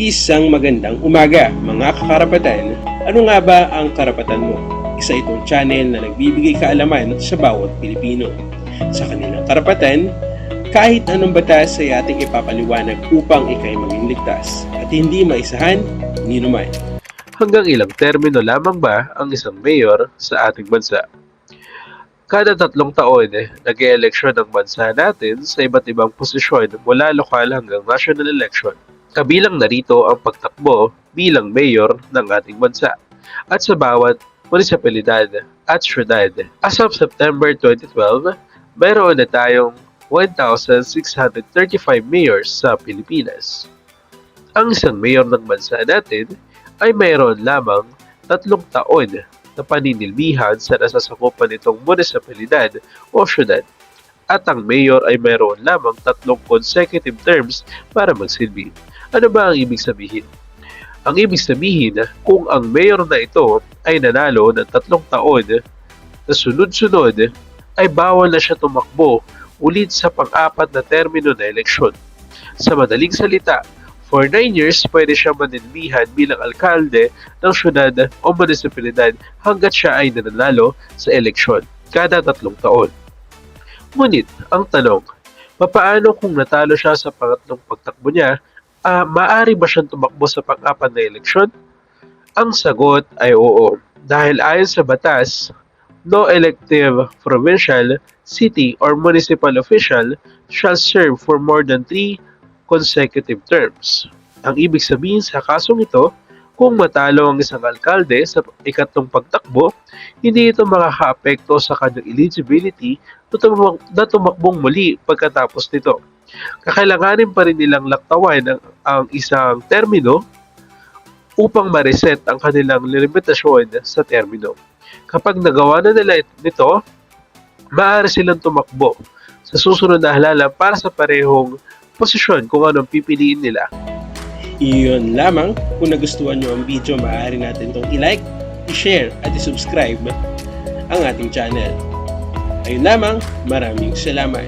Isang magandang umaga, mga kakarapatan. Ano nga ba ang karapatan mo? Isa itong channel na nagbibigay kaalaman sa bawat Pilipino. Sa kanilang karapatan, kahit anong batas ay ating ipapaliwanag upang ikay maging ligtas at hindi maisahan ni naman. Hanggang ilang termino lamang ba ang isang mayor sa ating bansa? Kada 3 taon, nag-e-eleksyon ang bansa natin sa iba't ibang posisyon mula lokal hanggang national election. Kabilang narito ang pagtakbo bilang mayor ng ating bansa at sa bawat munisipalidad at syudad. As of September 2012, mayroon na tayong 1,635 mayors sa Pilipinas. Ang isang mayor ng bansa natin ay mayroon lamang 3 taon na paninilbihan sa nasasakupan nitong munisipalidad o syudad at ang mayor ay mayroon lamang 3 consecutive terms para magsilbi. Ano ba ang ibig sabihin? Ang ibig sabihin, kung ang mayor na ito ay nanalo ng 3 taon na sunod-sunod, ay bawal na siya tumakbo ulit sa pang-4 na termino na eleksyon. Sa madaling salita, for 9 years, pwede siya maninilbihan bilang alkalde ng syudad o munisipalidad hanggat siya ay nanalo sa eleksyon kada 3 taon. Ngunit, ang tanong, papaano kung natalo siya sa pangatlong pagtakbo niya, maaari ba siyang tumakbo sa pang-4 na eleksyon? Ang sagot ay oo, dahil ayon sa batas, no elective provincial, city, or municipal official shall serve for more than 3 consecutive terms. Ang ibig sabihin sa kasong ito, kung matalo ang isang alkalde sa ikatlong pagtakbo, hindi ito makaka-apekto sa kanyang eligibility na tumakbong muli pagkatapos nito. Kakailanganin pa rin nilang laktawan ang isang termino upang ma-reset ang kanilang limitasyon sa termino. Kapag nagawa na nila nito, maaari silang tumakbo sa susunod na halalan para sa parehong posisyon kung anong pipiliin nila. Iyon lamang, kung nagustuhan nyo ang video, maaari natin itong i-like, i-share at i-subscribe ang ating channel. Ayun lamang, maraming salamat.